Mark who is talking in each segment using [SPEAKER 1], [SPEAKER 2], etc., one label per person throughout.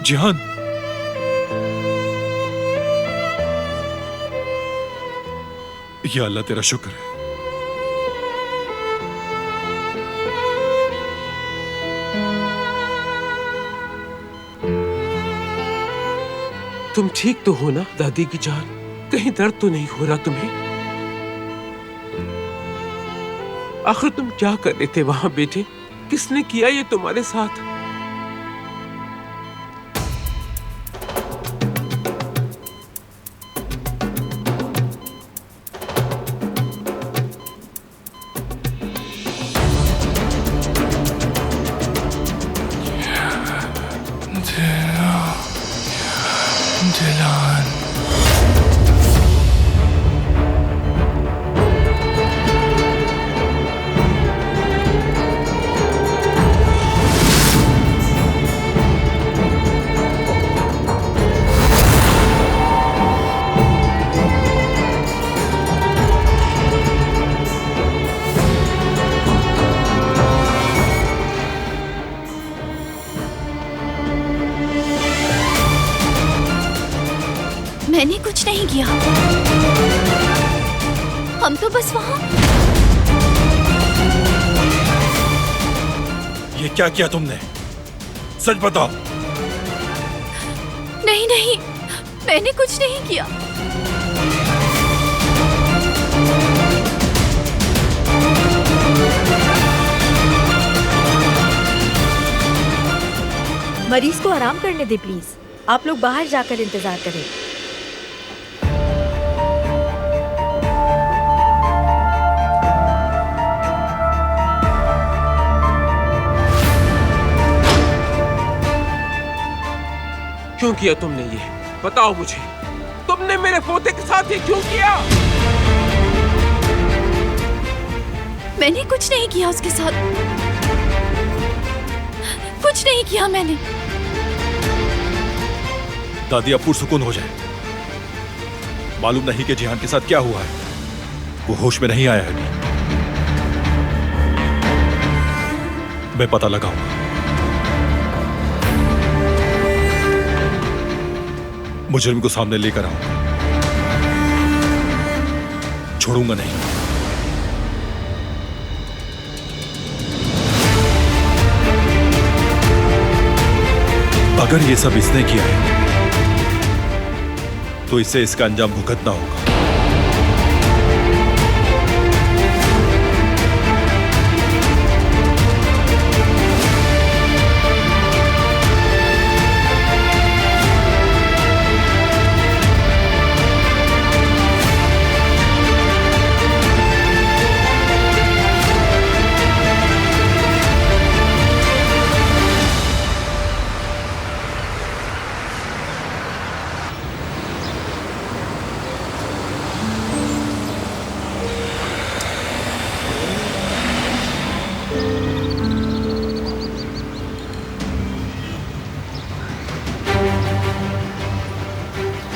[SPEAKER 1] जिहान, या अल्लाह तेरा शुक्र है।
[SPEAKER 2] तुम ठीक तो हो ना दादी की जान? कहीं दर्द तो नहीं हो रहा तुम्हें? आखिर तुम क्या कर रहे थे वहां बेटे? किसने किया ये तुम्हारे साथ?
[SPEAKER 1] दिलान,
[SPEAKER 3] मैंने कुछ नहीं किया। हम तो बस वहां।
[SPEAKER 1] ये क्या किया तुमने? सच बताओ।
[SPEAKER 3] नहीं नहीं, मैंने कुछ नहीं किया।
[SPEAKER 4] मरीज को आराम करने दे प्लीज। आप लोग बाहर जाकर इंतजार करें।
[SPEAKER 2] क्यों किया तुमने ये? बताओ मुझे, तुमने मेरे पोते के साथ ये क्यों किया?
[SPEAKER 3] मैंने कुछ नहीं किया उसके साथ। कुछ नहीं किया मैंने।
[SPEAKER 1] दादी अब पुरसुकून हो जाए। मालूम नहीं कि जिहान के साथ क्या हुआ है। वो होश में नहीं आया है अभी। मैं पता लगाऊंगा। मुजरिम को सामने लेकर आऊंगा। छोड़ूंगा नहीं। अगर ये सब इसने किया है तो इसे इसका अंजाम भुगतना होगा।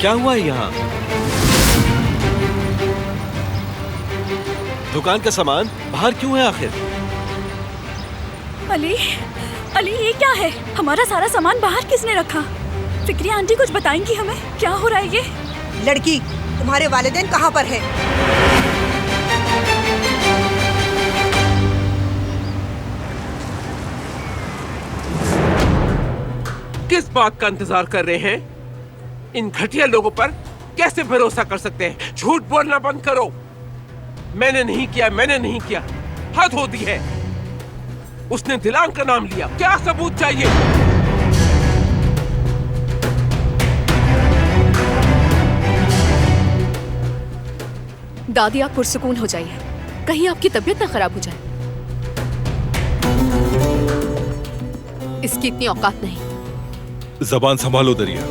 [SPEAKER 5] क्या हुआ है यहाँ? दुकान का सामान बाहर क्यों है आखिर?
[SPEAKER 4] अली, अली ये क्या है? हमारा सारा सामान बाहर किसने रखा? फिक्रिया आंटी कुछ बताएंगी हमें? क्या हो रहा है ये?
[SPEAKER 6] लड़की, तुम्हारे वालिदैन कहाँ पर है?
[SPEAKER 2] किस बात का इंतजार कर रहे हैं? इन घटिया लोगों पर कैसे भरोसा कर सकते हैं? झूठ बोलना बंद करो। मैंने नहीं किया, मैंने नहीं किया। हद होती है। उसने दिलान का नाम लिया। क्या सबूत चाहिए?
[SPEAKER 3] दादी आप पुरसुकून हो जाइए, कहीं आपकी तबीयत ना खराब हो जाए। इसकी इतनी औकात नहीं।
[SPEAKER 1] जबान संभालो दरिया।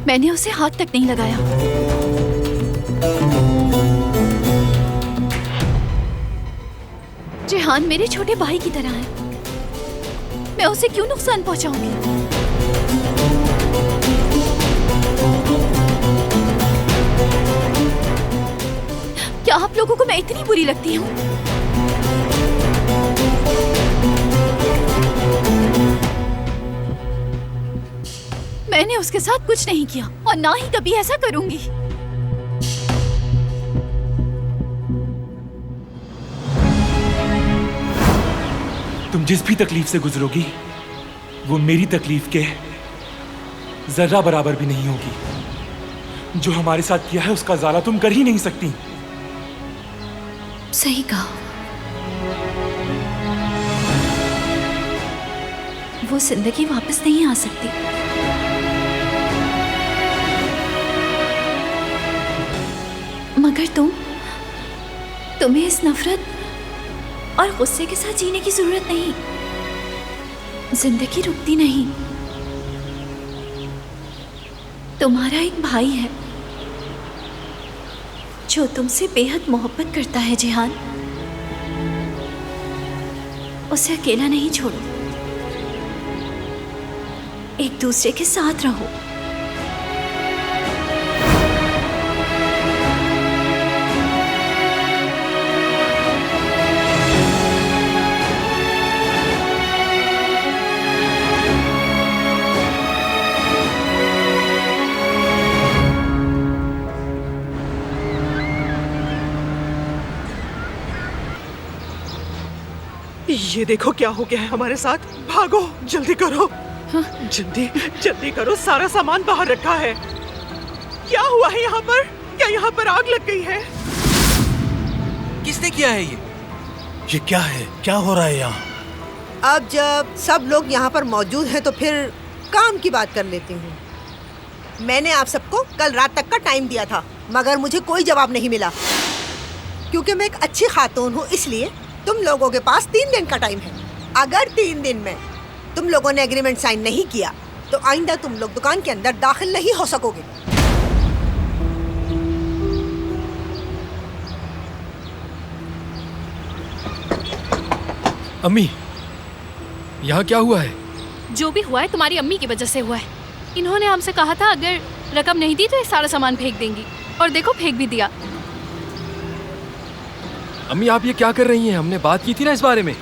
[SPEAKER 3] मैंने उसे हाथ तक नहीं लगाया। जिहान मेरे छोटे भाई की तरह है। मैं उसे क्यों नुकसान पहुंचाऊंगी? क्या आप लोगों को मैं इतनी बुरी लगती हूँ? मैंने उसके साथ कुछ नहीं किया और ना ही कभी ऐसा करूंगी।
[SPEAKER 7] तुम जिस भी तकलीफ से गुजरोगी वो मेरी तकलीफ के जर्रा बराबर भी नहीं होगी। जो हमारे साथ किया है उसका ज़ाला तुम कर ही नहीं सकती।
[SPEAKER 3] सही कहा। वो जिंदगी वापस नहीं आ सकती। मगर तुम्हें इस नफरत और गुस्से के साथ जीने की जरूरत नहीं। जिंदगी रुकती नहीं। तुम्हारा एक भाई है जो तुमसे बेहद मोहब्बत करता है जिहान। उसे अकेला नहीं छोड़ो। एक दूसरे के साथ रहो।
[SPEAKER 8] ये देखो क्या हो गया है हमारे साथ। भागो, जल्दी करो। हाँ? जल्दी करो, सारा सामान बाहर रखा है। क्या हुआ है यहाँ पर? क्या यहाँ पर आग लग गई है?
[SPEAKER 5] किसने किया है
[SPEAKER 9] ये क्या है? क्या हो रहा है यहाँ?
[SPEAKER 6] अब जब सब लोग यहाँ पर मौजूद हैं तो फिर काम की बात कर लेती हूँ। मैंने आप सबको कल रात तक का टाइम दिया था मगर मुझे कोई जवाब नहीं मिला। क्योंकि मैं एक अच्छी खातून हूँ इसलिए तुम लोगों के पास 3 दिन का टाइम है। अगर 3 दिन में तुम लोगों ने एग्रीमेंट साइन नहीं किया तो आइंदा तुम लोग दुकान के अंदर दाखिल नहीं हो सकोगे।
[SPEAKER 10] अम्मी, यहाँ क्या हुआ है?
[SPEAKER 4] जो भी हुआ है तुम्हारी अम्मी की वजह से हुआ है। इन्होंने हमसे कहा था अगर रकम नहीं दी तो ये सारा सामान फेंक देंगी, और देखो फेंक भी दिया।
[SPEAKER 10] अम्मी आप ये क्या कर रही हैं? हमने बात की थी ना इस बारे में।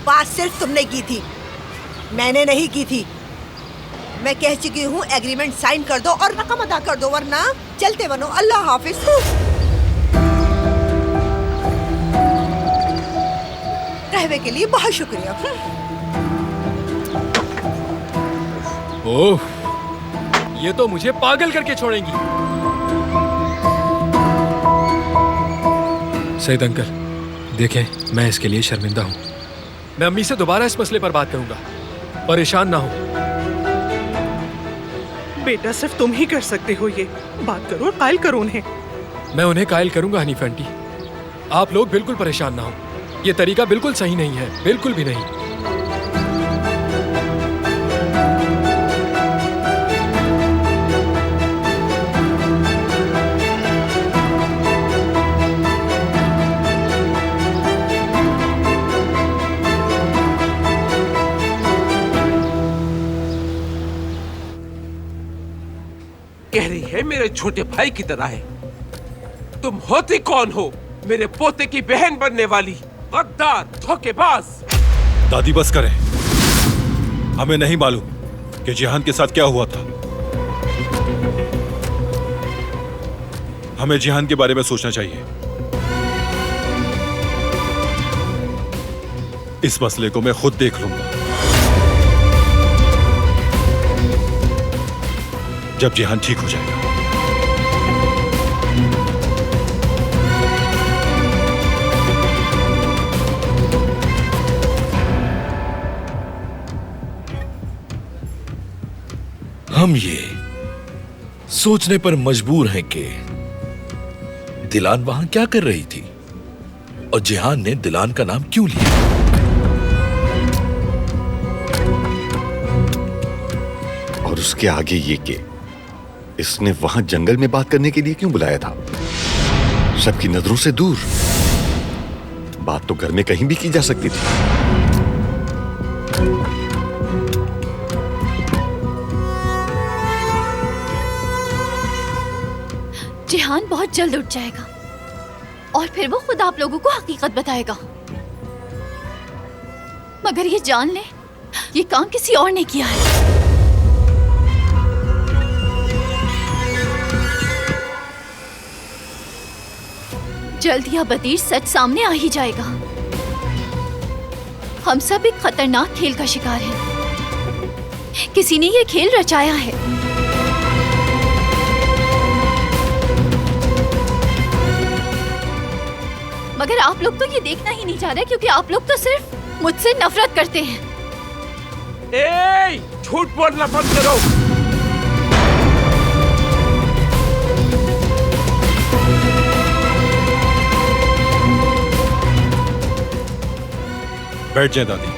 [SPEAKER 6] बात सिर्फ तुमने की थी, मैंने नहीं की थी। मैं कह चुकी हूँ एग्रीमेंट साइन कर दो और रकम अदा कर दो, वरना चलते बनो। अल्लाह हाफिज। कहवे के लिए बहुत शुक्रिया।
[SPEAKER 10] ओह, ये तो मुझे पागल करके छोड़ेंगी। सईद अंकल, देखें मैं इसके लिए शर्मिंदा हूँ। मैं अम्मी से दोबारा इस मसले पर बात करूंगा। परेशान ना हो।
[SPEAKER 8] बेटा सिर्फ तुम ही कर सकते हो ये। बात करो और कायल करो उन्हें।
[SPEAKER 10] मैं उन्हें कायल करूंगा हनीफ आंटी। आप लोग बिल्कुल परेशान ना हो। ये तरीका बिल्कुल सही नहीं है, बिल्कुल भी नहीं।
[SPEAKER 2] कह रही है मेरे छोटे भाई की तरह है। तुम होती कौन हो? मेरे पोते की बहन बनने वाली गद्दार, धोखेबाज।
[SPEAKER 1] दादी बस करें। हमें नहीं मालूम कि जिहान के साथ क्या हुआ था। हमें जिहान के बारे में सोचना चाहिए। इस मसले को मैं खुद देख लूंगा। जब जिहान ठीक हो जाएगा।
[SPEAKER 9] हम ये सोचने पर मजबूर हैं कि दिलान वहां क्या कर रही थी और जिहान ने दिलान का नाम क्यों लिया।
[SPEAKER 11] और उसके आगे ये कि इसने वहां जंगल में बात करने के लिए क्यों बुलाया था, सबकी नजरों से दूर। बात तो घर में कहीं भी की जा सकती थी।
[SPEAKER 3] जिहान बहुत जल्द उठ जाएगा और फिर वो खुद आप लोगों को हकीकत बताएगा। मगर ये जान ले, ये काम किसी और ने किया है। जल्द या बदीर सच सामने आ ही जाएगा। हम सब एक खतरनाक खेल का शिकार हैं। किसी ने ये खेल रचाया है। मगर आप लोग तो ये देखना ही नहीं चाह रहे, क्योंकि आप लोग तो सिर्फ मुझसे नफरत करते हैं।
[SPEAKER 2] ए, झूठ बोलना बंद करो।
[SPEAKER 1] बैठ जाए दादी।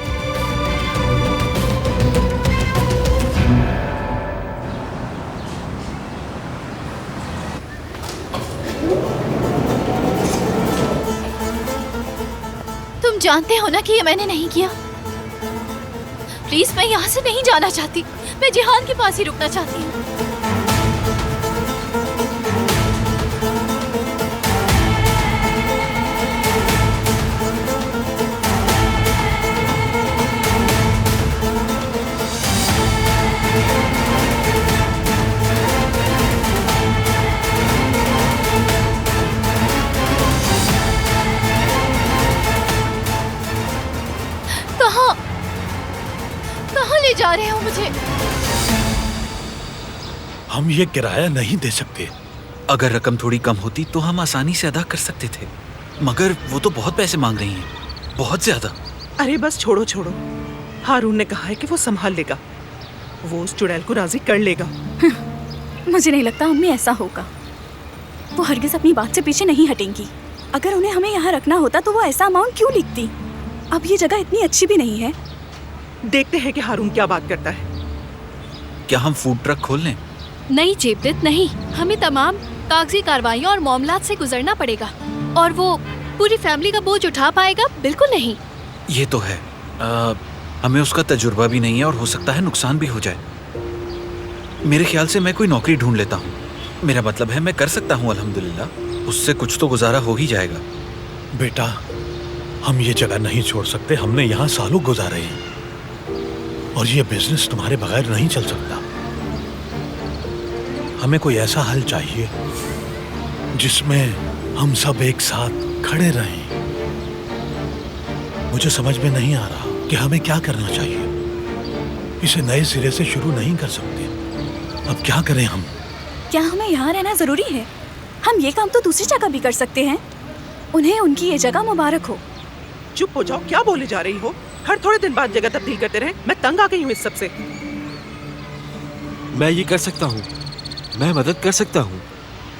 [SPEAKER 3] तुम जानते हो ना कि ये मैंने नहीं किया। प्लीज, मैं यहाँ से नहीं जाना चाहती। मैं जिहान के पास ही रुकना चाहती हूँ। कहाँ ले जा रहे हो मुझे?
[SPEAKER 9] हम ये किराया नहीं दे सकते।
[SPEAKER 5] अगर रकम थोड़ी कम होती तो हम आसानी से अदा कर सकते थे, मगर वो तो बहुत पैसे मांग रही हैं, बहुत ज्यादा।
[SPEAKER 8] अरे बस छोड़ो छोड़ो। हारून ने कहा है कि वो संभाल लेगा, वो उस चुड़ैल को राजी कर लेगा।
[SPEAKER 12] मुझे नहीं लगता अम्मी ऐसा होगा। वो हरगिज अपनी बात से पीछे नहीं हटेंगी। अगर उन्हें हमें यहाँ रखना होता तो वो ऐसा अमाउंट क्यों लिखती? अब ये जगह इतनी अच्छी भी नहीं है।
[SPEAKER 8] देखते हैं कि हारून क्या बात करता है।
[SPEAKER 5] क्या हम फूड ट्रक खोल लें?
[SPEAKER 4] नहीं जेबदित, नहीं। हमें तमाम कागजी कार्रवाइयों और मामलात से गुजरना पड़ेगा, और वो पूरी फैमिली का बोझ उठा पाएगा? बिल्कुल नहीं।
[SPEAKER 5] ये तो है, हमें उसका तजुर्बा भी नहीं है और हो सकता है नुकसान भी हो जाए। मेरे ख्याल से मैं कोई नौकरी ढूंढ लेता हूँ। मेरा मतलब है मैं कर सकता हूँ, अल्हम्दुलिल्लाह। उससे कुछ तो गुजारा हो ही जाएगा।
[SPEAKER 9] बेटा, हम ये जगह नहीं छोड़ सकते। हमने यहाँ सालों गुजारे हैं और ये बिजनेस तुम्हारे बगैर नहीं चल सकता। हमें कोई ऐसा हल चाहिए जिसमें हम सब एक साथ खड़े रहें। मुझे समझ में नहीं आ रहा कि हमें क्या करना चाहिए। इसे नए सिरे से शुरू नहीं कर सकते। अब क्या करें हम?
[SPEAKER 12] क्या हमें यहाँ रहना जरूरी है? हम ये काम तो दूसरी जगह भी कर सकते हैं। उन्हें उनकी ये जगह मुबारक हो।
[SPEAKER 8] चुप हो जाओ, क्या बोले जा रही हो? हर थोड़े दिन बाद जगह तब्दील करते रहे। मैं तंग आ गई हूँ इस सब से।
[SPEAKER 2] मैं ये कर सकता हूँ, मैं मदद कर सकता हूँ।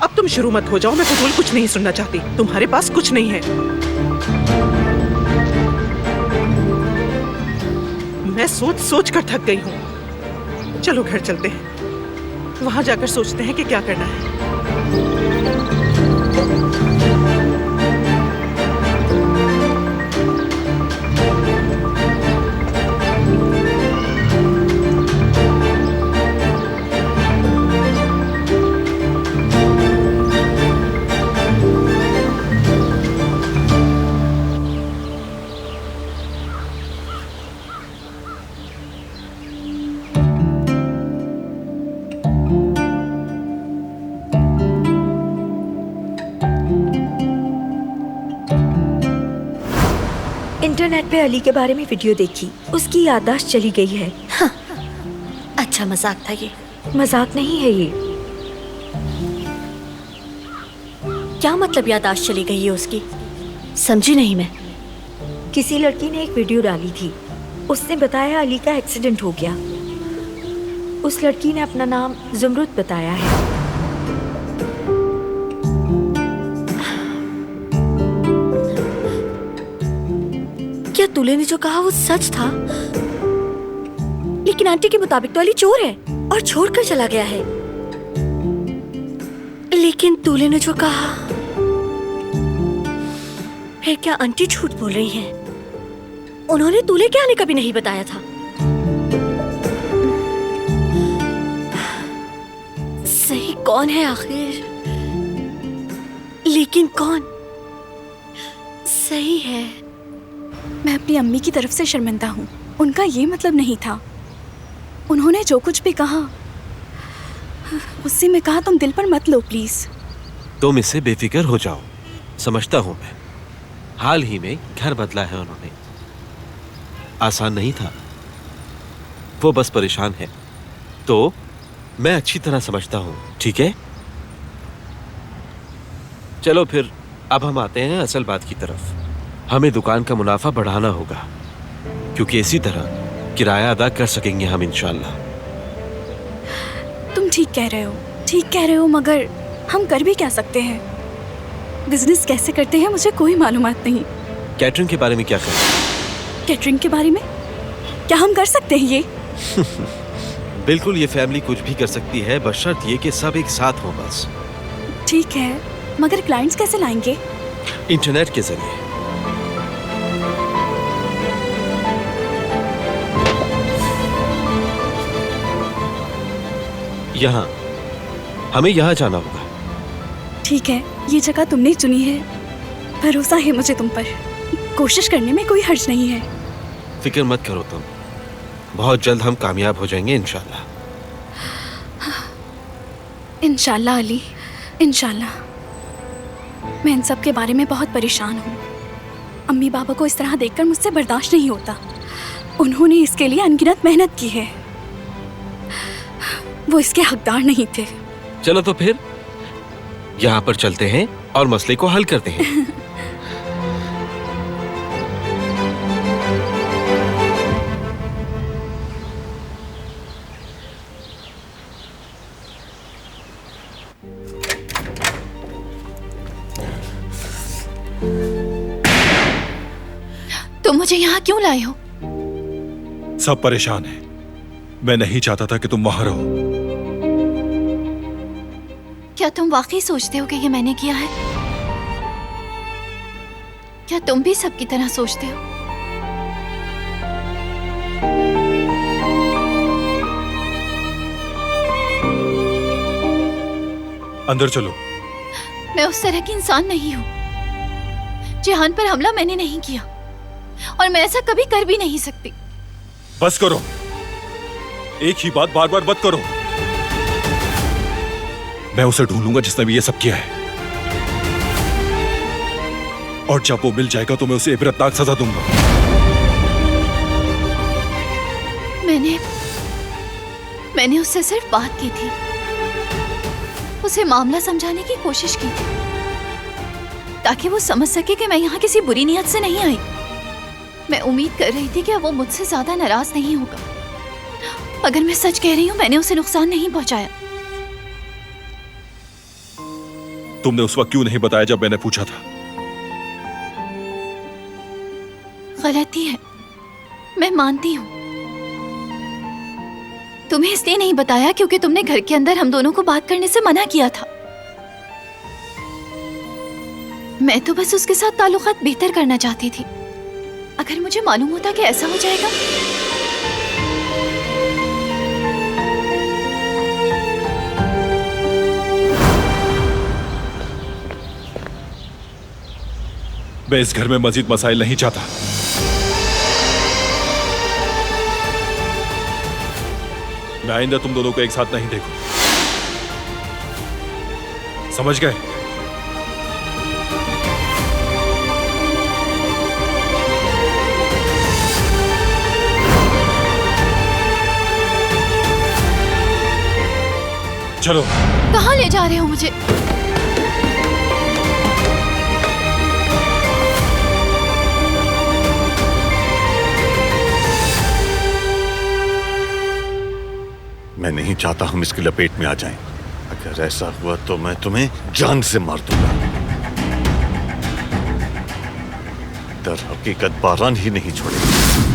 [SPEAKER 8] अब तुम शुरू मत हो जाओ, मैं फजूल कुछ नहीं सुनना चाहती। तुम्हारे पास कुछ नहीं है। मैं सोच सोच कर थक गई हूँ। चलो घर चलते हैं, वहां जाकर सोचते हैं कि क्या करना है।
[SPEAKER 13] इंटरनेट पे अली के बारे में वीडियो देखी, उसकी याददाश्त चली गई है।
[SPEAKER 3] हाँ, अच्छा मजाक था ये।
[SPEAKER 13] मजाक नहीं है ये।
[SPEAKER 3] क्या मतलब याददाश्त चली गई है उसकी? समझी नहीं मैं।
[SPEAKER 13] किसी लड़की ने एक वीडियो डाली थी। उसने बताया अली का एक्सीडेंट हो गया। उस लड़की ने अपना नाम ज़ुमरुद बताया है।
[SPEAKER 3] क्या दूल्हे ने जो कहा वो सच था? लेकिन आंटी के मुताबिक तो अली चोर है और छोड़कर चला गया है। लेकिन दूल्हे ने जो कहा, फिर क्या आंटी झूठ बोल रही हैं? उन्होंने दूल्हे के आने का भी नहीं बताया था। सही कौन है आखिर? लेकिन कौन सही है?
[SPEAKER 12] मैं अपनी अम्मी की तरफ से शर्मिंदा हूँ। उनका ये मतलब नहीं था। उन्होंने जो कुछ भी कहा उससे मैं कहा तुम दिल पर मत लो प्लीज।
[SPEAKER 2] तुम इससे बेफिक्र हो जाओ। समझता हूं मैं। हाल ही में घर बदला है उन्होंने। आसान नहीं था, वो बस परेशान है। तो मैं अच्छी तरह समझता हूं, ठीक है? चलो फिर अब हम आते हैं असल बात की तरफ। हमें दुकान का मुनाफा बढ़ाना होगा, क्योंकि इसी तरह किराया अदा कर सकेंगे हम इंशाल्लाह।
[SPEAKER 12] तुम ठीक कह रहे हो, मगर हम कर भी क्या सकते हैं? बिजनेस कैसे करते हैं मुझे कोई मालूमात नहीं।
[SPEAKER 2] कैटरिंग के बारे में क्या करें?
[SPEAKER 12] कैटरिंग के बारे में क्या हम कर सकते हैं ये?
[SPEAKER 2] बिल्कुल, ये फैमिली कुछ भी कर सकती है, बशर्त ये कि सब एक साथ हो बस।
[SPEAKER 12] ठीक है, मगर क्लाइंट्स कैसे लाएंगे?
[SPEAKER 2] इंटरनेट के जरिए। यहाँ हमें यहाँ जाना होगा।
[SPEAKER 12] ठीक है, ये जगह तुमने चुनी है, भरोसा है मुझे तुम पर। कोशिश करने में कोई हर्ज नहीं है।
[SPEAKER 2] फिक्र मत करो तुम, बहुत जल्द हम कामयाब हो जाएंगे इंशाल्लाह।
[SPEAKER 12] इंशाल्लाह अली, इंशाल्लाह। मैं इन सब के बारे में बहुत परेशान हूँ। अम्मी बाबा को इस तरह देखकर मुझसे बर्दाश्त नहीं होता। उन्होंने इसके लिए अनगिनत मेहनत की है, वो इसके हकदार नहीं थे।
[SPEAKER 2] चलो तो फिर यहाँ पर चलते हैं और मसले को हल करते हैं।
[SPEAKER 3] तुम मुझे यहाँ क्यों लाए हो?
[SPEAKER 1] सब परेशान है। मैं नहीं चाहता था कि तुम वहां रहो।
[SPEAKER 3] क्या तुम वाकई सोचते हो कि ये मैंने किया है? क्या तुम भी सबकी तरह सोचते हो?
[SPEAKER 1] अंदर चलो।
[SPEAKER 3] मैं उस तरह की इंसान नहीं हूँ। जिहान पर हमला मैंने नहीं किया और मैं ऐसा कभी कर भी नहीं सकती।
[SPEAKER 1] बस करो, एक ही बात बार बार मत करो। मैं उसे ढूंढूंगा जिसने भी ये सब किया है, और जब वो मिल जाएगा तो मैं उसे इबरतनाक सजा दूंगा।
[SPEAKER 3] मैंने उससे सिर्फ बात की थी, उसे मामला समझाने की कोशिश की थी, ताकि वो समझ सके कि मैं यहाँ किसी बुरी नीयत से नहीं आई। मैं उम्मीद कर रही थी कि वो मुझसे ज्यादा नाराज नहीं होगा। अगर मैं सच कह रही हूँ, मैंने उसे नुकसान नहीं पहुंचाया।
[SPEAKER 1] तुमने उस वक्त क्यों नहीं बताया जब मैंने पूछा था?
[SPEAKER 3] गलती है, मैं मानती हूँ। तुम्हें इसलिए नहीं बताया क्योंकि तुमने घर के अंदर हम दोनों को बात करने से मना किया था। मैं तो बस उसके साथ ताल्लुकात बेहतर करना चाहती थी। अगर मुझे मालूम होता कि ऐसा हो जाएगा।
[SPEAKER 1] मैं इस घर में मजीद मसाइल नहीं चाहता। मैं आइंदा तुम दोनों को एक साथ नहीं देखूं। समझ गए? चलो।
[SPEAKER 3] कहाँ ले जा रहे हो मुझे?
[SPEAKER 11] मैं नहीं चाहता हम इसकी लपेट में आ जाएं। अगर ऐसा हुआ तो मैं तुम्हें जान से मार दूंगा। दर हकीकत बारान ही नहीं छोड़ेगा।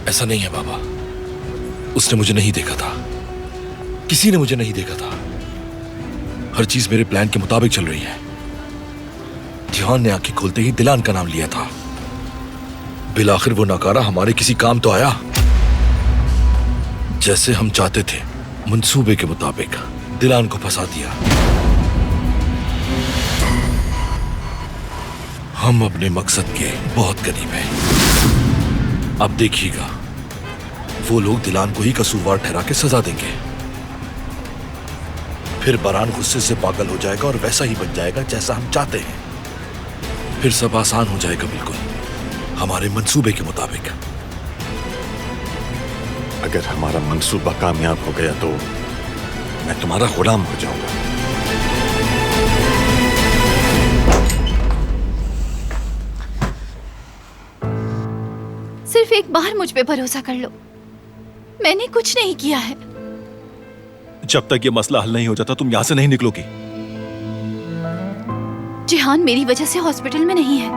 [SPEAKER 9] ऐसा नहीं है बाबा, उसने मुझे नहीं देखा था, किसी ने मुझे नहीं देखा था। हर चीज मेरे प्लान के मुताबिक चल रही है। जिहान ने आंखें खोलते ही दिलान का नाम लिया था। बिलाखिर वो नकारा हमारे किसी काम तो आया, जैसे हम चाहते थे। मंसूबे के मुताबिक दिलान को फंसा दिया। हम अपने मकसद के बहुत करीब हैं। अब देखिएगा, वो लोग दिलान को ही कसूरवार ठहरा के सजा देंगे। फिर बरान गुस्से से पागल हो जाएगा और वैसा ही बन जाएगा जैसा हम चाहते हैं। फिर सब आसान हो जाएगा, बिल्कुल हमारे मंसूबे के मुताबिक।
[SPEAKER 11] अगर हमारा मंसूबा कामयाब हो गया तो मैं तुम्हारा गुलाम हो जाऊंगा।
[SPEAKER 3] सिर्फ एक बार मुझ पे भरोसा कर लो, मैंने कुछ नहीं किया है।
[SPEAKER 1] जब तक ये मसला हल नहीं हो जाता तुम यहां से नहीं निकलोगी।
[SPEAKER 3] जिहान मेरी वजह से हॉस्पिटल में नहीं है,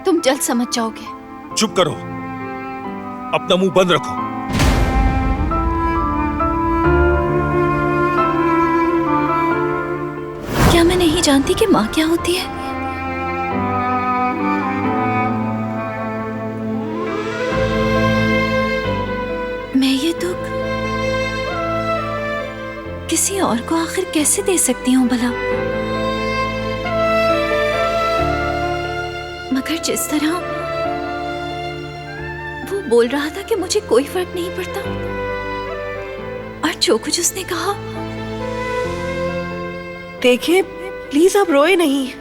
[SPEAKER 3] तुम जल्द समझ जाओगे।
[SPEAKER 1] चुप करो, अपना मुंह बंद रखो।
[SPEAKER 3] क्या मैं नहीं जानती कि माँ क्या होती है? मैं ये दुख किसी और को आखिर कैसे दे सकती हूँ भला? मगर जिस तरह वो बोल रहा था कि मुझे कोई फर्क नहीं पड़ता, और जो कुछ उसने कहा।
[SPEAKER 8] देखिए प्लीज आप रोए नहीं।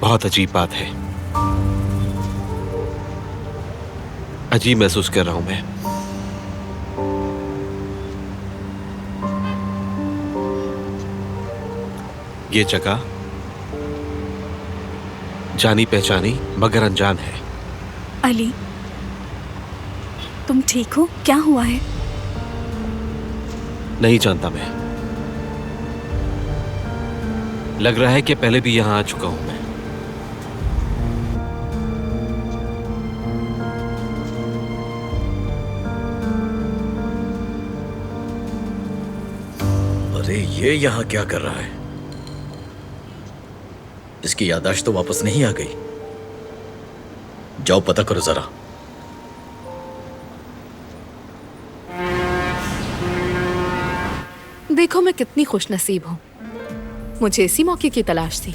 [SPEAKER 2] बहुत अजीब बात है, अजीब महसूस कर रहा हूं मैं। ये जगह जानी पहचानी मगर अनजान है।
[SPEAKER 12] अली, तुम ठीक हो? क्या हुआ है?
[SPEAKER 2] नहीं जानता मैं, लग रहा है कि पहले भी यहां आ चुका हूं मैं।
[SPEAKER 5] अरे ये यहाँ क्या कर रहा है? इसकी याददाश्त तो वापस नहीं आ गई। जाओ पता करो जरा।
[SPEAKER 14] देखो मैं कितनी खुशनसीब हूँ, मुझे इसी मौके की तलाश थी।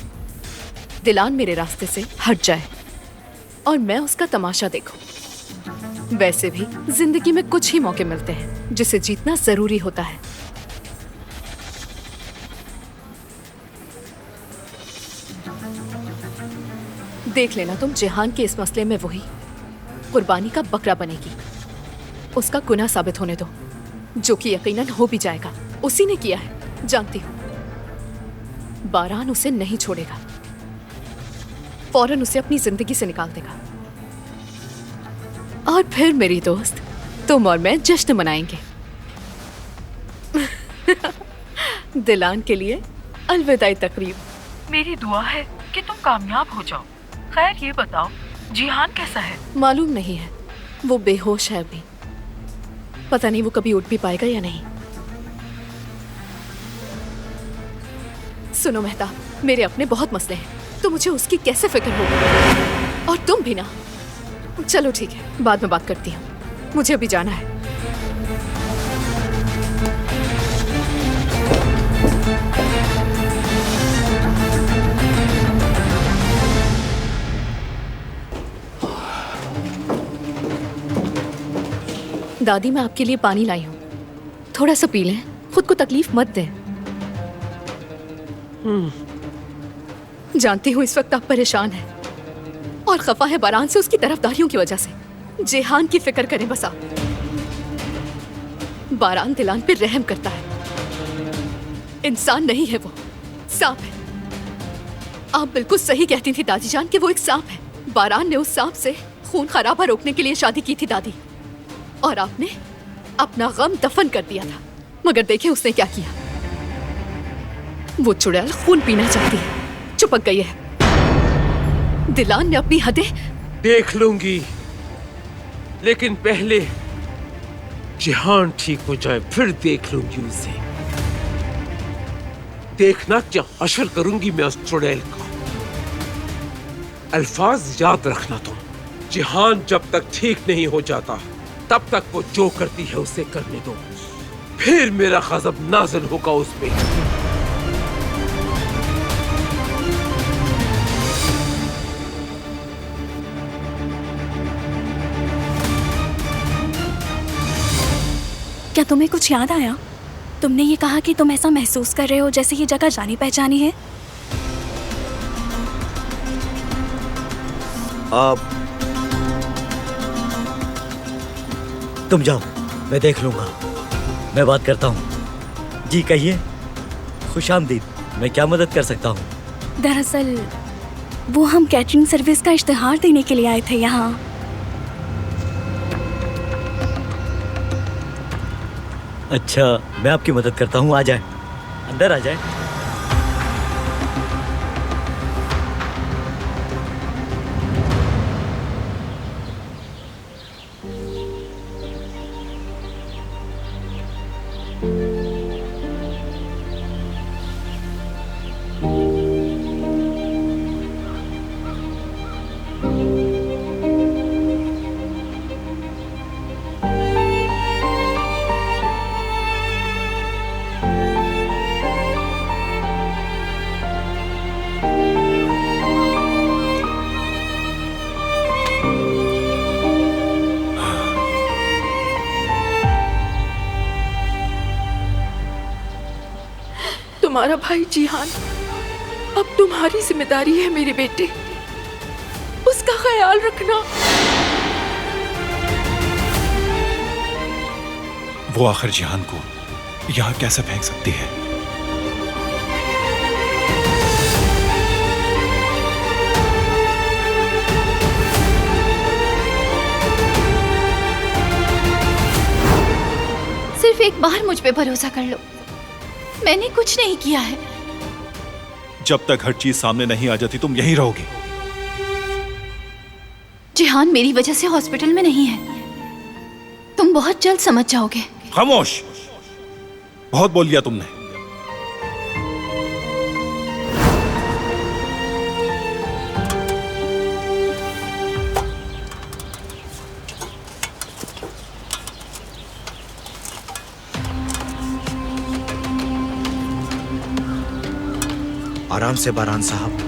[SPEAKER 14] दिलान मेरे रास्ते से हट जाए और मैं उसका तमाशा देखूं। वैसे भी जिंदगी में कुछ ही मौके मिलते हैं जिसे जीतना जरूरी होता है। देख लेना तुम, जिहान के इस मसले में वही कुर्बानी का बकरा बनेगी। उसका गुनाह साबित होने दो, जो कि यकीनन हो भी जाएगा। उसी ने किया है, जानती हूं। बारान उसे नहीं छोड़ेगा, फौरन उसे अपनी जिंदगी से निकाल देगा। और फिर मेरी दोस्त, तुम और मैं जश्न मनाएंगे। दिलान के लिए अलविदाई तकरीब।
[SPEAKER 15] मेरी दुआ है कि तुम कामयाब हो जाओ। खैर ये बताओ, जिहान कैसा है?
[SPEAKER 14] मालूम नहीं है, वो बेहोश है अभी। पता नहीं वो कभी उठ भी पाएगा या नहीं। सुनो मेहता, मेरे अपने बहुत मसले हैं, तो मुझे उसकी कैसे फिक्र होगी? और तुम भी ना। चलो ठीक है, बाद में बात करती हूँ, मुझे अभी जाना है। दादी, मैं आपके लिए पानी लाई हूँ, थोड़ा सा पी लें, खुद को तकलीफ मत दें। जानती हूँ इस वक्त आप परेशान हैं और खफा है बारान से उसकी तरफदारियों की वजह से। जेहान की फिक्र करें बस आप। बारान दिलान पे रहम करता है, इंसान नहीं है वो, सांप है। आप बिल्कुल सही कहती थी दादी जान कि वो एक सांप है। बारान ने उस सांप से खून खराबा रोकने के लिए शादी की थी दादी, और आपने अपना गम दफन कर दिया था। मगर देखें उसने क्या किया। वो चुड़ैल खून पीना चाहती है, चिपक गई है। दिलान ने अपनी हदें
[SPEAKER 2] देख लूंगी, लेकिन पहले जिहान ठीक हो जाए, फिर देख लूंगी उसे। देखना क्या हशर करूंगी मैं उस चुड़ैल का। अल्फाज याद रखना तुम। जिहान जब तक ठीक नहीं हो जाता तब तक वो जो करती है उसे करने दो, फिर मेरा गज़ब नाज़िल होगा उस पे।
[SPEAKER 12] क्या तुम्हें कुछ याद आया? तुमने ये कहा कि तुम ऐसा महसूस कर रहे हो जैसे ये जगह जानी पहचानी है।
[SPEAKER 16] तुम जाओ, मैं देख लूंगा, मैं बात करता हूँ। जी कहिए। खुशामदीद, मैं क्या मदद कर सकता हूँ?
[SPEAKER 12] दरअसल वो हम कैटरिंग सर्विस का इश्तिहार देने के लिए आए थे यहाँ।
[SPEAKER 16] अच्छा, मैं आपकी मदद करता हूँ, आ जाए, अंदर आ जाए।
[SPEAKER 15] तुम्हारा भाई जिहान, अब तुम्हारी जिम्मेदारी है मेरे बेटे, उसका ख्याल रखना।
[SPEAKER 1] वो आखिर जिहान को यहाँ कैसे फेंक सकती है?
[SPEAKER 3] सिर्फ एक बार मुझ पे भरोसा कर लो, मैंने कुछ नहीं किया है।
[SPEAKER 1] जब तक हर चीज सामने नहीं आ जाती तुम यहीं रहोगी।
[SPEAKER 3] जिहान मेरी वजह से हॉस्पिटल में नहीं है, तुम बहुत जल्द समझ जाओगे।
[SPEAKER 1] खामोश, बहुत बोल लिया तुमने।
[SPEAKER 16] आराम से बारान साहब।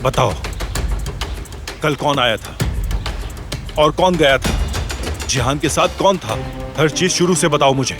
[SPEAKER 1] बताओ, कल कौन आया था और कौन गया था? जिहान के साथ कौन था? हर चीज शुरू से बताओ मुझे।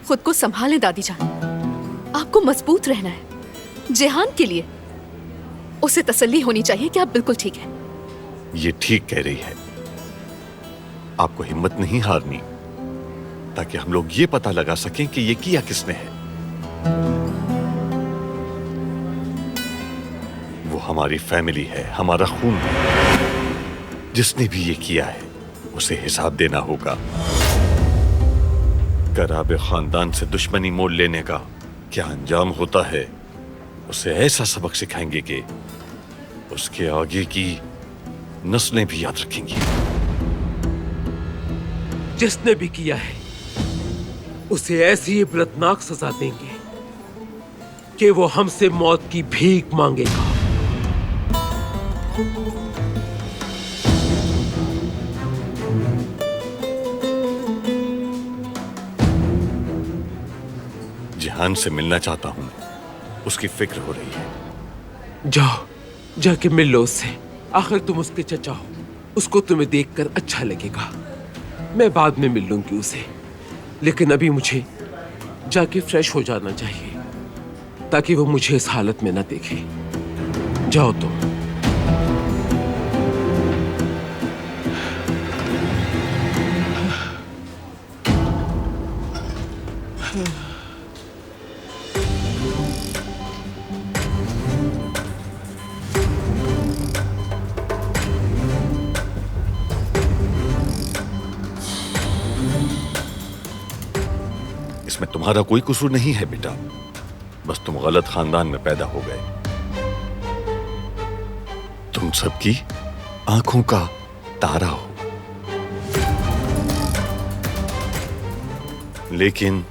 [SPEAKER 14] खुद को संभालें दादी जान, आपको मजबूत रहना है। जिहान के लिए उसे तसल्ली होनी चाहिए कि आप बिल्कुल ठीक हैं।
[SPEAKER 11] ये ठीक कह रही है। आपको हिम्मत नहीं हारनी, ताकि हम लोग ये पता लगा सकें कि ये किया किसने है। वो हमारी फैमिली है, हमारा खून है। जिसने भी ये किया है उसे हिसाब देना होगा। कराबे खानदान से दुश्मनी मोल लेने का क्या अंजाम होता है, उसे ऐसा सबक सिखाएंगे कि उसके आगे की नस्लें भी याद रखेंगी।
[SPEAKER 2] जिसने भी किया है उसे ऐसी इबरतनाक सजा देंगे कि वो हमसे मौत की भीख मांगेगा।
[SPEAKER 11] जिहान से मिलना चाहता हूं, उसकी फिक्र हो रही है।
[SPEAKER 2] जाओ, जाके मिल लो उससे। आखिर तुम उसके चचा हो, उसको तुम्हें देखकर अच्छा लगेगा। मैं बाद में मिल लूंगी उसे, लेकिन अभी मुझे जाके फ्रेश हो जाना चाहिए, ताकि वो मुझे इस हालत में न देखे। जाओ तुम।
[SPEAKER 11] इसमें तुम्हारा कोई कसूर नहीं है बेटा, बस तुम गलत खानदान में पैदा हो गए। तुम सबकी आंखों का तारा हो, लेकिन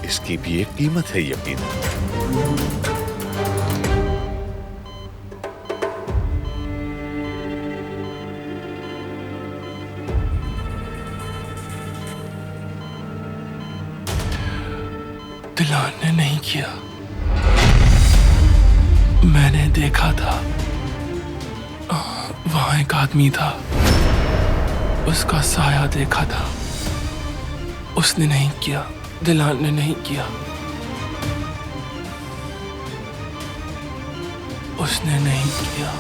[SPEAKER 11] इसकी भी एक कीमत है यकीनन।
[SPEAKER 7] दिलान ने नहीं किया, मैंने देखा था। वहां एक आदमी था, उसका साया देखा था। उसने नहीं किया, दिलान ने नहीं किया। उसने नहीं किया।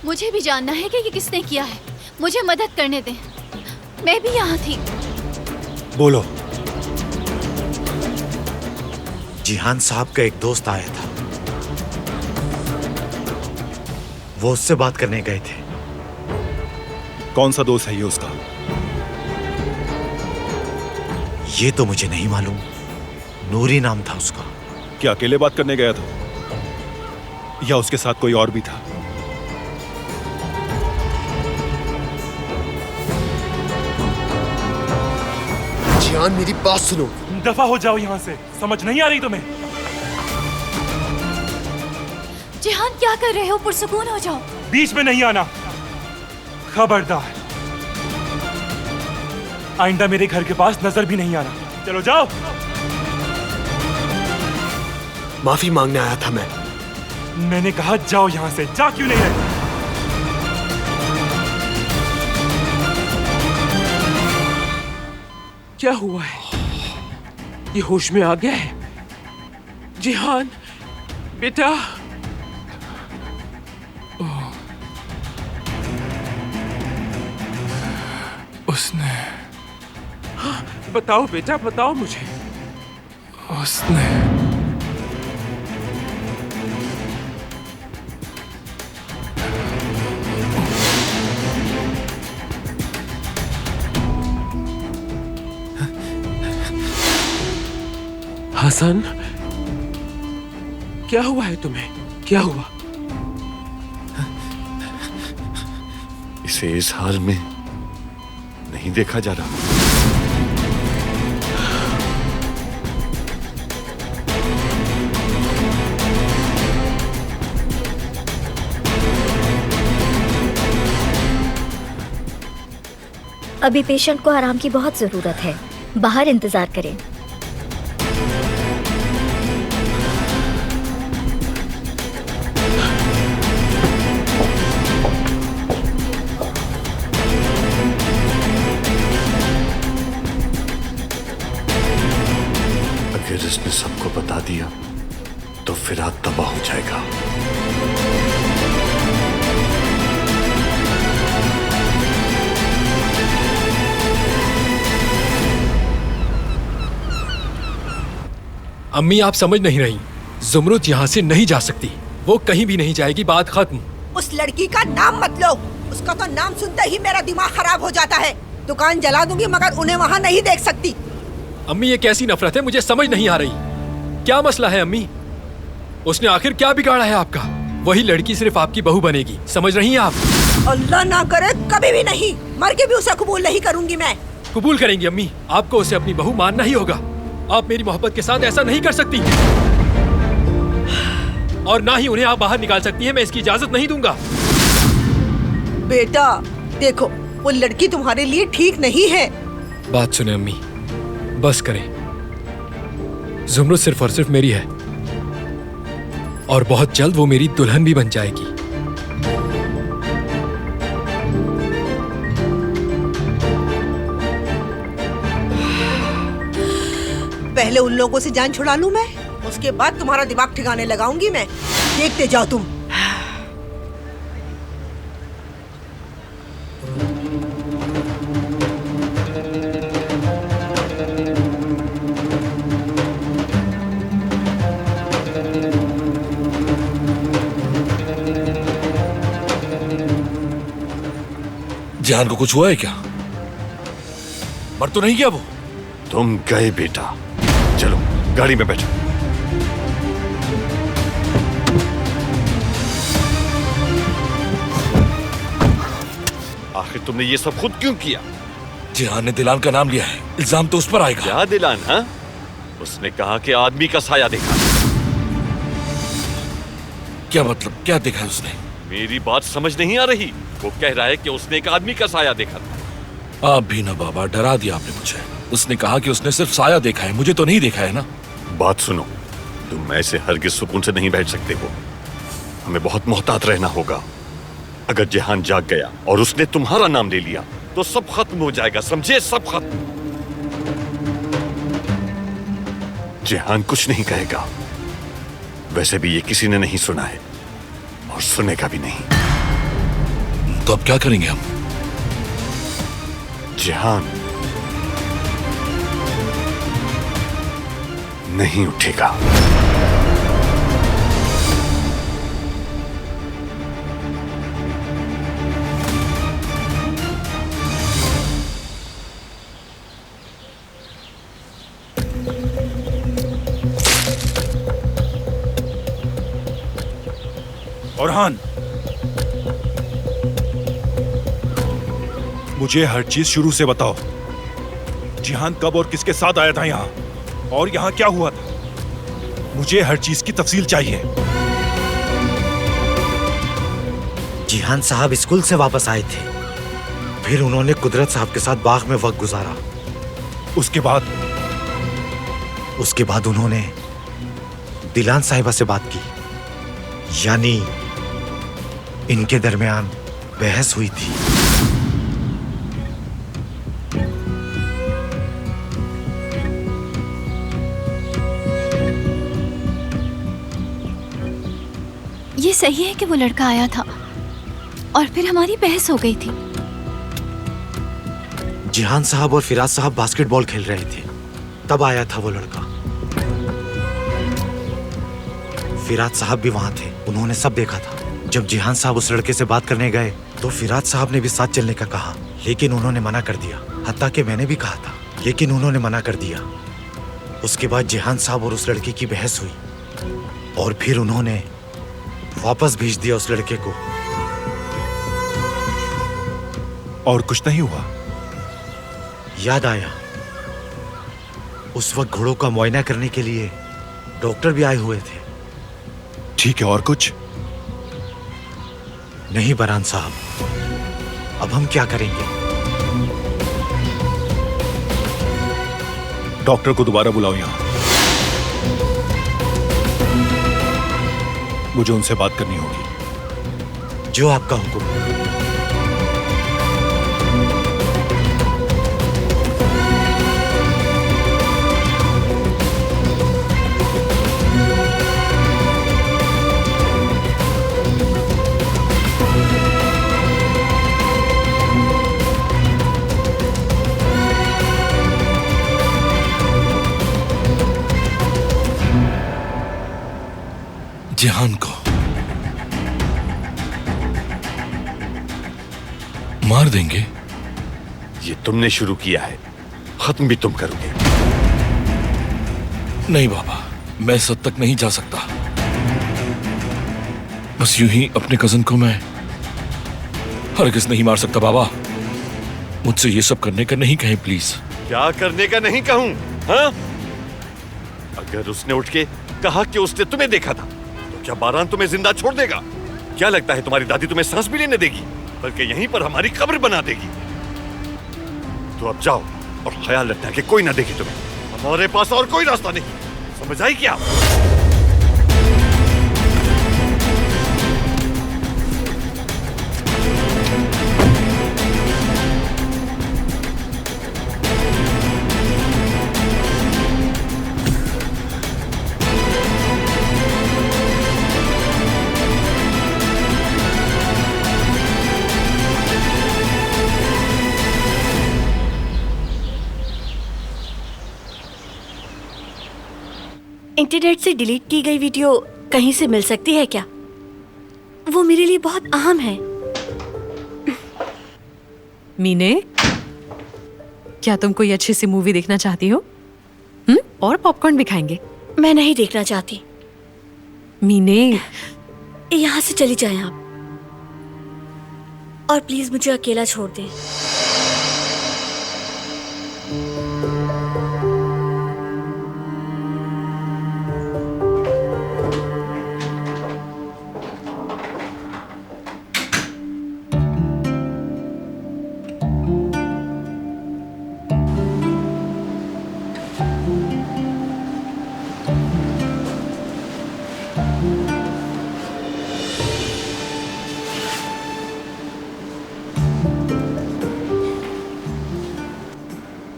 [SPEAKER 3] मुझे भी जानना है कि ये किसने किया है। मुझे मदद करने दें, मैं भी यहाँ थी।
[SPEAKER 1] बोलो।
[SPEAKER 17] जिहान साहब का एक दोस्त आया था, वो उससे बात करने गए थे।
[SPEAKER 1] कौन सा दोस्त है ये उसका?
[SPEAKER 17] ये तो मुझे नहीं मालूम, नूरी नाम था उसका।
[SPEAKER 1] क्या अकेले बात करने गया था या उसके साथ कोई और भी था?
[SPEAKER 18] जिहान, मेरी बात सुनो।
[SPEAKER 7] दफा हो जाओ यहाँ से, समझ नहीं आ रही तुम्हें?
[SPEAKER 3] जिहान, क्या कर रहे हो? पुरसुकून हो जाओ।
[SPEAKER 7] बीच में नहीं आना, खबरदार। आइंदा मेरे घर के पास नजर भी नहीं आना। चलो जाओ।
[SPEAKER 18] माफी मांगने आया था मैं।
[SPEAKER 7] मैंने कहा जाओ यहाँ से। जा क्यों नहीं रहे?
[SPEAKER 2] क्या हुआ है? ये होश में आ गया है? जिहान बेटा।
[SPEAKER 7] उसने।
[SPEAKER 2] हाँ, बताओ बेटा, बताओ मुझे।
[SPEAKER 7] उसने।
[SPEAKER 2] हसन, क्या हुआ है तुम्हें? क्या हुआ?
[SPEAKER 11] इसे इस हाल में नहीं देखा जा रहा।
[SPEAKER 13] अभी पेशेंट को आराम की बहुत जरूरत है, बाहर इंतजार करें।
[SPEAKER 11] इसने सबको बता दिया तो फिरात तबाह हो जाएगा।
[SPEAKER 10] अम्मी आप समझ नहीं रही, जुमरुद यहाँ से नहीं जा सकती, वो कहीं भी नहीं जाएगी, बात खत्म।
[SPEAKER 6] उस लड़की का नाम मत लो, उसका तो नाम सुनते ही मेरा दिमाग खराब हो जाता है। दुकान जला दूंगी मगर उन्हें वहाँ नहीं देख सकती।
[SPEAKER 10] अम्मी ये कैसी नफरत है, मुझे समझ नहीं आ रही। क्या मसला है अम्मी? उसने आखिर क्या बिगाड़ा है आपका? वही लड़की सिर्फ आपकी बहू बनेगी, समझ रही हैं आप?
[SPEAKER 6] अल्लाह ना करे, कभी भी नहीं, मर के भी उसे कबूल नहीं करूंगी मैं।
[SPEAKER 10] कबूल करेंगी अम्मी, आपको उसे अपनी बहू मानना ही होगा। आप मेरी मोहब्बत के साथ ऐसा नहीं कर सकती, और ना ही उन्हें आप बाहर निकाल सकती हैं, मैं इसकी इजाजत नहीं दूंगा।
[SPEAKER 6] बेटा देखो, वो लड़की तुम्हारे लिए ठीक नहीं है।
[SPEAKER 10] बात सुने अम्मी, बस करें। जुमरुद सिर्फ और सिर्फ मेरी है, और बहुत जल्द वो मेरी दुल्हन भी बन जाएगी।
[SPEAKER 6] पहले उन लोगों से जान छुड़ा लूं मैं, उसके बाद तुम्हारा दिमाग ठिकाने लगाऊंगी मैं। देखते जाओ तुम।
[SPEAKER 9] जिहान को कुछ हुआ है क्या? मर तो नहीं गया वो?
[SPEAKER 11] तुम गए बेटा, चलो गाड़ी में बैठो। आखिर तुमने ये सब खुद क्यों किया?
[SPEAKER 9] जिहान ने दिलान का नाम लिया है, इल्जाम तो उस पर आएगा।
[SPEAKER 11] क्या दिलान? हाँ, उसने कहा कि आदमी का साया देखा।
[SPEAKER 9] क्या मतलब, क्या देखा है उसने?
[SPEAKER 11] मेरी बात समझ नहीं आ रही। वो कह रहा है कि उसने एक आदमी का साया देखा था।
[SPEAKER 9] आप भी ना बाबा, डरा दिया आपने मुझे। उसने कहा कि उसने सिर्फ साया देखा है, मुझे तो नहीं देखा है ना।
[SPEAKER 11] बात सुनो, तुम ऐसे हरगिज सुकून से नहीं बैठ सकते हो। हमें बहुत मोहतात रहना होगा। अगर जिहान जाग गया और उसने तुम्हारा नाम ले लिया तो सब खत्म हो जाएगा, समझे? सब खत्म। जिहान कुछ नहीं कहेगा, वैसे भी ये किसी ने नहीं सुना है और सुनेगा भी नहीं।
[SPEAKER 9] तो अब क्या करेंगे हम?
[SPEAKER 11] जिहान नहीं उठेगा।
[SPEAKER 1] औरहान, मुझे हर चीज शुरू से बताओ। जिहान कब और किसके साथ आया था यहाँ, और यहाँ क्या हुआ था? मुझे हर चीज की तफसील चाहिए।
[SPEAKER 17] जिहान साहब स्कूल से वापस आए थे, फिर उन्होंने कुदरत साहब के साथ बाग में वक्त गुजारा।
[SPEAKER 1] उसके बाद
[SPEAKER 17] उन्होंने दिलान साहिबा से बात की, यानी इनके दरमियान बहस हुई थी।
[SPEAKER 3] ये सही है कि वो लड़का आया था और फिर हमारी बहस हो गई थी।
[SPEAKER 17] जिहान साहब और फिराज साहब बास्केटबॉल खेल रहे थे, तब आया था वो लड़का। फिराज साहब भी वहां थे, उन्होंने सब देखा था। जब जिहान साहब उस लड़के से बात करने गए तो फिराज साहब ने भी साथ चलने का कहा, लेकिन उन्होंने मना कर दिया। हत्ता कि मैंने भी कहा था, लेकिन उन्होंने मना कर दिया। उसके बाद जिहान साहब और उस लड़के की बहस हुई और फिर उन्होंने वापस भेज दिया उस लड़के को।
[SPEAKER 1] और कुछ नहीं हुआ?
[SPEAKER 17] याद आया, उस वक्त घोड़ों का मुआयना करने के लिए डॉक्टर भी आए हुए थे।
[SPEAKER 1] ठीक है, और कुछ
[SPEAKER 17] नहीं बरान साहब, अब हम क्या करेंगे?
[SPEAKER 1] डॉक्टर को दोबारा बुलाओ यहाँ। मुझे उनसे बात करनी होगी।
[SPEAKER 17] जो आपका हुक्म।
[SPEAKER 9] जिहान को मार देंगे?
[SPEAKER 11] ये तुमने शुरू किया है, खत्म भी तुम करोगे।
[SPEAKER 9] नहीं बाबा, मैं इस हद तक नहीं जा सकता। बस यूं ही अपने कजन को मैं हरगिज़ नहीं मार सकता बाबा। मुझसे ये सब करने का नहीं कहें प्लीज।
[SPEAKER 11] क्या करने का नहीं कहूं? हाँ? अगर उसने उठ के कहा कि उसने तुम्हें देखा था, तो क्या बारान तुम्हें जिंदा छोड़ देगा? क्या लगता है तुम्हारी दादी तुम्हें सांस भी लेने देगी, बल्कि यहीं पर हमारी कब्र बना देगी? तो अब जाओ और ख्याल रखना कि कोई ना देखे तुम्हें। हमारे पास और कोई रास्ता नहीं, समझ आई क्या?
[SPEAKER 19] इंटरनेट से डिलीट की गई वीडियो कहीं से मिल सकती है क्या? वो मेरे लिए बहुत अहम है।
[SPEAKER 20] मीने, क्या तुम कोई अच्छी सी मूवी देखना चाहती हो? और पॉपकॉर्न भी खाएंगे?
[SPEAKER 19] मैं नहीं देखना चाहती।
[SPEAKER 20] मीने,
[SPEAKER 19] यहाँ से चली जाएं आप, और प्लीज मुझे अकेला छोड़ दें।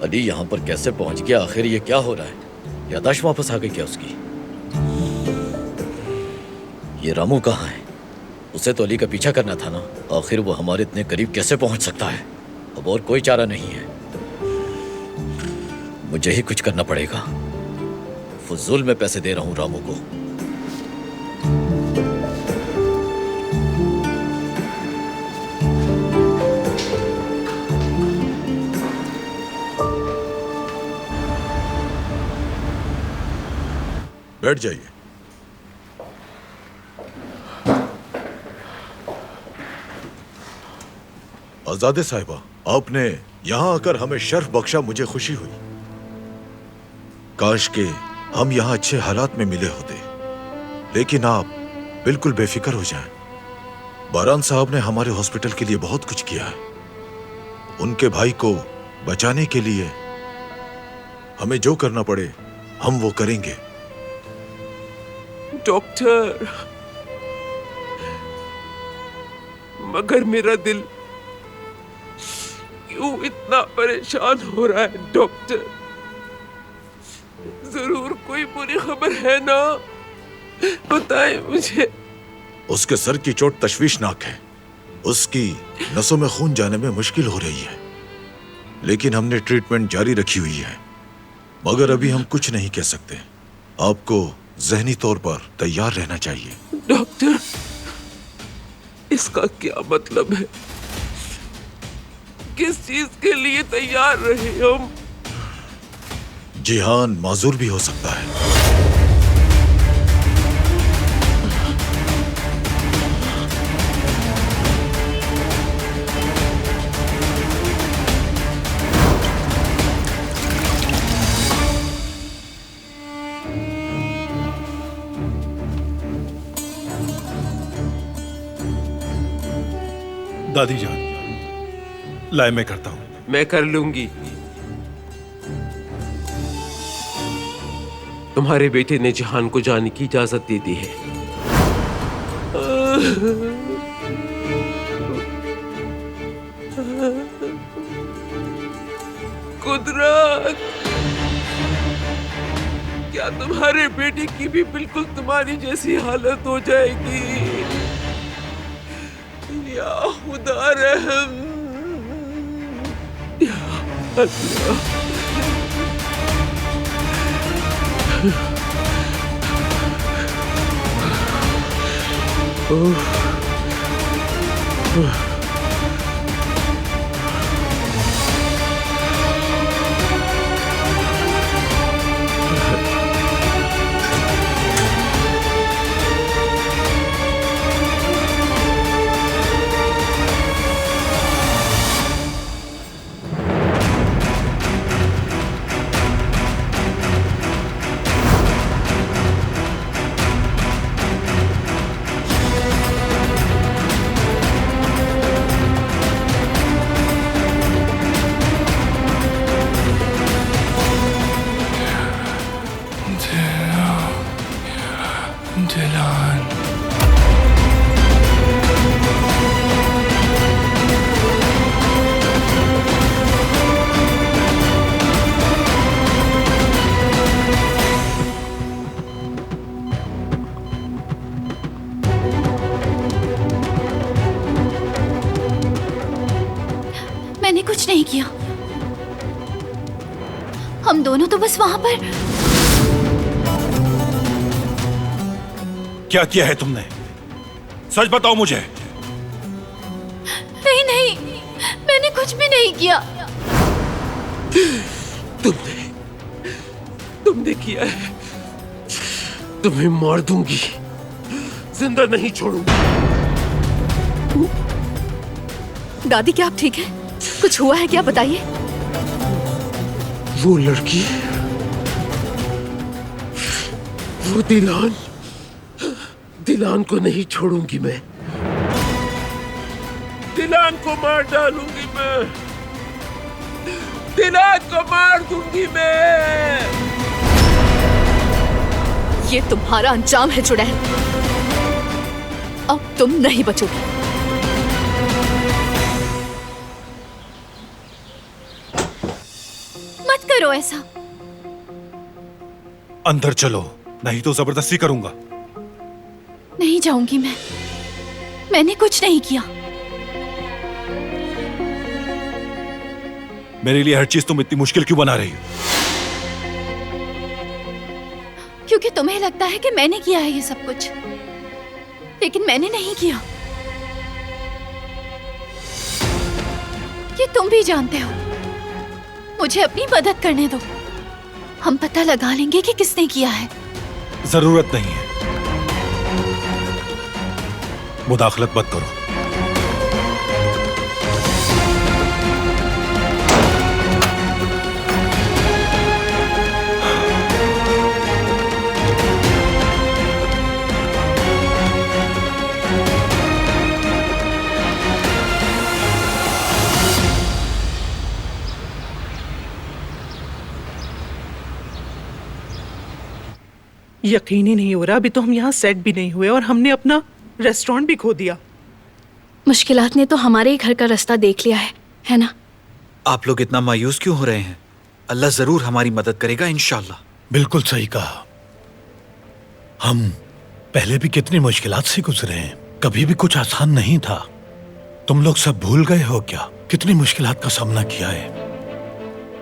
[SPEAKER 16] अली यहाँ पर कैसे पहुँच गया? आखिर ये क्या हो रहा है? यादाश्त वापस आ गई क्या उसकी? ये रामू कहाँ है? उसे तो अली का पीछा करना था ना। आखिर वो हमारे इतने करीब कैसे पहुँच सकता है? अब और कोई चारा नहीं है, मुझे ही कुछ करना पड़ेगा। फजूल में पैसे दे रहा हूँ रामू को।
[SPEAKER 21] बैठ जाइए। आजादे साहिबा, आपने यहाँ आकर हमें शर्फ बख्शा, मुझे खुशी हुई। काश के हम यहाँ अच्छे हालात में मिले होते, लेकिन आप बिल्कुल बेफिक्र हो जाएं। बारान साहब ने हमारे हॉस्पिटल के लिए बहुत कुछ किया है। उनके भाई को बचाने के लिए हमें जो करना पड़े हम वो करेंगे।
[SPEAKER 2] डॉक्टर, मगर मेरा दिल क्यों इतना परेशान हो रहा है डॉक्टर? जरूर कोई बुरी खबर है ना? बताएं मुझे।
[SPEAKER 21] उसके सर की चोट तशवीशनाक है। उसकी नसों में खून जाने में मुश्किल हो रही है, लेकिन हमने ट्रीटमेंट जारी रखी हुई है। मगर अभी हम कुछ नहीं कह सकते। आपको ज़हनी तौर पर तैयार रहना चाहिए।
[SPEAKER 2] डॉक्टर, इसका क्या मतलब है? किस चीज के लिए तैयार रहे हम?
[SPEAKER 21] जिहान माजूर भी हो सकता है।
[SPEAKER 1] दादी जान, लाए मैं करता हूं।
[SPEAKER 2] मैं कर लूंगी। तुम्हारे बेटे ने जिहान को जाने की इजाजत दे दी है। कुदरत, क्या तुम्हारे बेटे की भी बिल्कुल तुम्हारी जैसी हालत हो जाएगी? या खुदा रहम, या अल्लाह।
[SPEAKER 3] मैंने कुछ नहीं किया। हम दोनों तो बस वहां पर।
[SPEAKER 1] क्या किया है तुमने? सच बताओ मुझे।
[SPEAKER 3] नहीं नहीं, मैंने कुछ भी नहीं किया।
[SPEAKER 2] तुमने किया है। तुम्हें मार दूंगी, जिंदा नहीं छोड़ूंगी।
[SPEAKER 14] दादी क्या आप ठीक है? कुछ हुआ है क्या, बताइए।
[SPEAKER 2] वो लड़की, वो दिलान को नहीं छोड़ूंगी मैं। दिलान को मार डालूंगी मैं। दिलान को मार दूंगी मैं।
[SPEAKER 14] ये तुम्हारा अंजाम है चुड़ैल। अब तुम नहीं बचोगी।
[SPEAKER 3] मत करो ऐसा।
[SPEAKER 1] अंदर चलो, नहीं तो जबरदस्ती करूंगा।
[SPEAKER 3] नहीं जाऊंगी मैं। मैंने कुछ नहीं किया।
[SPEAKER 1] मेरे लिए हर चीज तुम इतनी मुश्किल क्यों बना रही हो?
[SPEAKER 3] क्योंकि तुम्हें लगता है कि मैंने किया है ये सब कुछ, लेकिन मैंने नहीं किया। ये तुम भी जानते हो। मुझे अपनी मदद करने दो, हम पता लगा लेंगे कि किसने किया है।
[SPEAKER 1] जरूरत नहीं है, मुदाखलत मत करो।
[SPEAKER 8] यकीन ही नहीं हो रहा, अभी तो हम यहाँ सेट भी नहीं हुए और हमने अपना रेस्टोरेंट भी खो दिया।
[SPEAKER 12] मुश्किलात ने तो हमारे ही घर का रास्ता देख लिया है ना?
[SPEAKER 5] आप लोग इतना मायूस क्यों हो रहे हैं? अल्लाह जरूर हमारी मदद करेगा इंशाल्लाह।
[SPEAKER 4] बिल्कुल सही कहा। हम पहले भी कितनी मुश्किलात से गुजरे हैं, कभी भी कुछ आसान नहीं था। तुम लोग सब भूल गए हो क्या? कितनी मुश्किलात का सामना किया है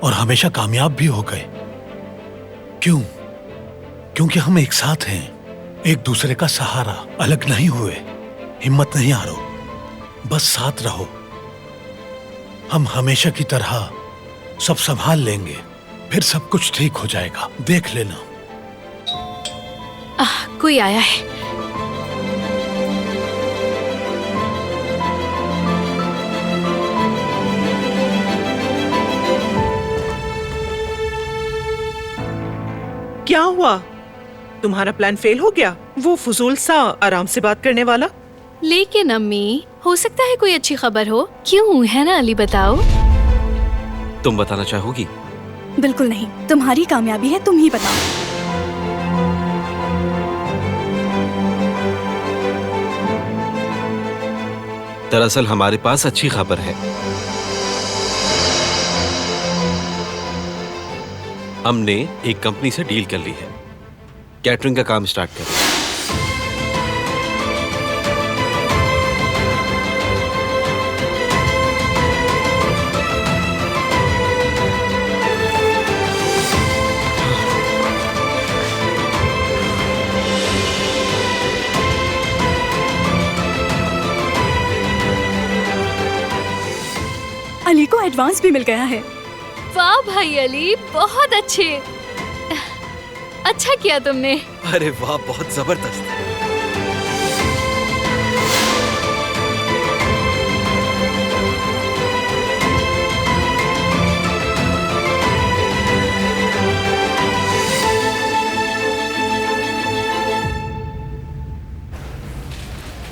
[SPEAKER 4] और हमेशा कामयाब भी हो गए। क्यों? क्योंकि हम एक साथ हैं, एक दूसरे का सहारा, अलग नहीं हुए। हिम्मत नहीं हारो, बस साथ रहो। हम हमेशा की तरह सब संभाल लेंगे, फिर सब कुछ ठीक हो जाएगा, देख लेना।
[SPEAKER 12] कोई आया है।
[SPEAKER 8] क्या हुआ? तुम्हारा प्लान फेल हो गया? वो फजूल सा आराम से बात करने वाला?
[SPEAKER 12] लेकिन अम्मी, हो सकता है कोई अच्छी खबर हो। क्यों, है ना अली? बताओ।
[SPEAKER 22] तुम बताना चाहोगी?
[SPEAKER 12] बिल्कुल नहीं, तुम्हारी कामयाबी है, तुम ही बताओ।
[SPEAKER 22] दरअसल हमारे पास अच्छी खबर है। हमने एक कंपनी से डील कर ली है, कैटरिंग का काम स्टार्ट करें।
[SPEAKER 12] एडवांस भी मिल गया है।
[SPEAKER 15] वाह भाई अली, बहुत अच्छे। अच्छा किया तुमने।
[SPEAKER 5] अरे वाह, बहुत जबरदस्त।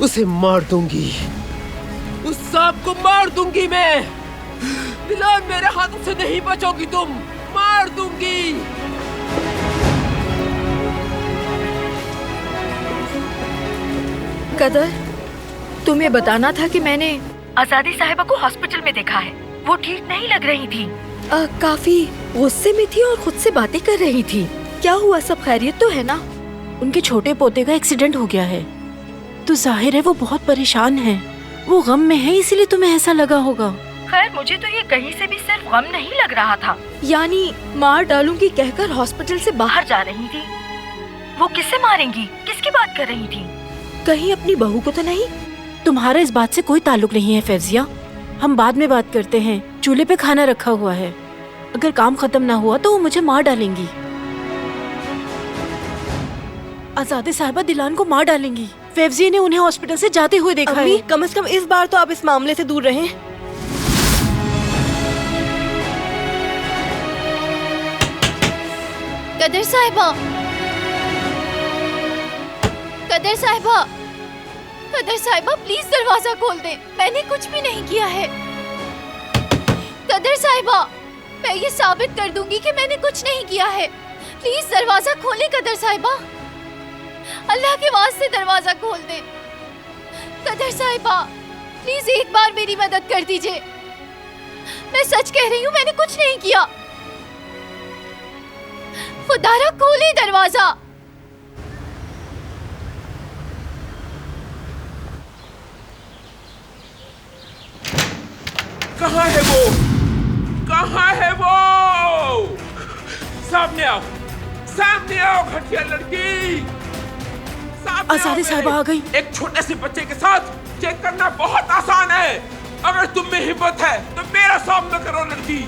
[SPEAKER 2] उसे मार दूंगी, उस सांप को मार दूंगी मैं। दिलान, मेरे हाथों से नहीं बचोगी तुम, मार दूंगी।
[SPEAKER 13] कदर, तुम्हें बताना था कि मैंने आजादी साहिबा को हॉस्पिटल में देखा है। वो ठीक नहीं लग रही थी, काफी गुस्से में थी और खुद से बातें कर रही थी। क्या हुआ, सब खैरियत तो है ना?
[SPEAKER 20] उनके छोटे पोते का एक्सीडेंट हो गया है, तो जाहिर है वो बहुत परेशान है। वो गम में है, इसीलिए तुम्हें ऐसा लगा होगा।
[SPEAKER 13] खैर, मुझे तो ये कहीं से भी सिर्फ गम नहीं लग रहा था। यानी मार डालूंगी कहकर हॉस्पिटल से बाहर जा रही थी। वो किससे मारेंगी, किसकी बात कर रही थी? कहीं अपनी बहू को तो नहीं?
[SPEAKER 20] तुम्हारा इस बात से कोई ताल्लुक नहीं है फैजिया, हम बाद में बात करते हैं। चूल्हे पे खाना रखा हुआ है, अगर काम खत्म ना हुआ तो वो मुझे मार डालेंगी। आजादी साहिबा दिलान को मार डालेंगी। फैजिया ने उन्हें हॉस्पिटल से जाते हुए देखा है।
[SPEAKER 13] कम से कम इस बार तो आप इस मामले से दूर रहें।
[SPEAKER 3] कदर साहिबा, कदर साहिबा, कदर साहिबा प्लीज दरवाजा खोल दें, मैंने कुछ भी नहीं किया है। कदर साहिबा, मैं ये साबित कर दूंगी कि मैंने कुछ नहीं किया है। प्लीज दरवाजा खोलें कदर साहिबा, अल्लाह के वास्ते दरवाजा खोल दें। कदर साहिबा प्लीज एक बार मेरी मदद कर दीजिए, मैं सच कह रही हूँ, मैंने कुछ नहीं किया। खुदारा खोले दरवाजा।
[SPEAKER 2] कहाँ है वो? कहाँ है वो? सामने आओ, सामने आओ घटिया लड़की।
[SPEAKER 20] आजादी साहिबा आ गई।
[SPEAKER 2] एक छोटे से बच्चे के साथ चेक करना बहुत आसान है। अगर तुम में हिम्मत है तो मेरा सामना करो लड़की।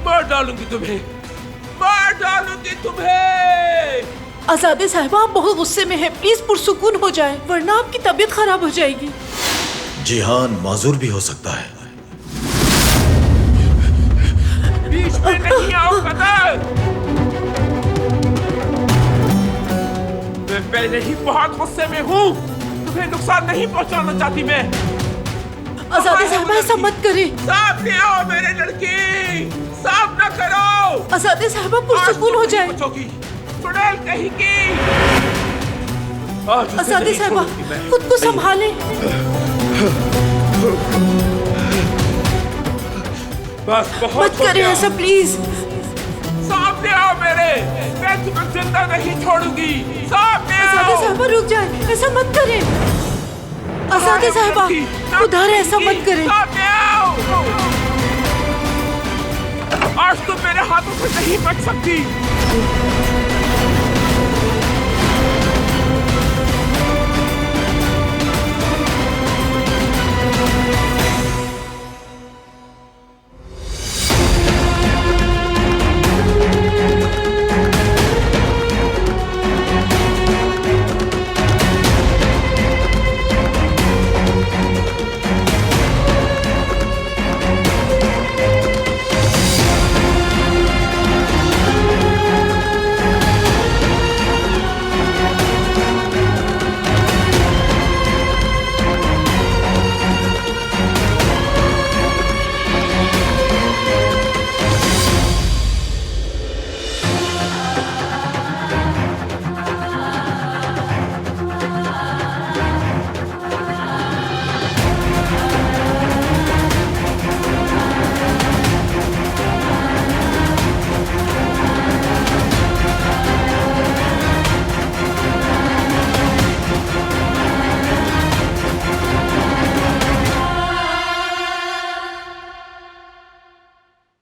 [SPEAKER 2] मार डालूंगी तुम्हें, मार डालूंगी तुम्हें।
[SPEAKER 20] आजादी साहिबा आप बहुत गुस्से में है, प्लीज पुरसुकून हो जाए वरना आपकी तबीयत खराब हो जाएगी।
[SPEAKER 21] जिहान माजूर भी हो सकता है।
[SPEAKER 2] बीच में नहीं आओ कदर, मैं पहले ही बहुत गुस्से में हूँ, तुम्हें नुकसान नहीं पहुँचाना चाहती मैं।
[SPEAKER 20] आजादी साहिबा ऐसा मत करें।
[SPEAKER 2] सामने आओ मेरे लड़की, सामना करो।
[SPEAKER 20] आजादी साहिबा पुरसुकून हो जाए।
[SPEAKER 2] चुड़ैल कहेगी।
[SPEAKER 20] आजादी साहिबा खुद को संभालें।
[SPEAKER 2] बस
[SPEAKER 20] मत करें ऐसा प्लीज।
[SPEAKER 2] सामने आओ मेरे, मैं तुम्हें जिंदा नहीं छोड़ूंगी। सामने आओ।
[SPEAKER 20] आजादी साहिबा रुक जाए, ऐसा मत करें। आजादी साहिबा उधर ऐसा मत करें।
[SPEAKER 2] सामने आओ। आज तुम मेरे हाथों से नहीं बच सकती।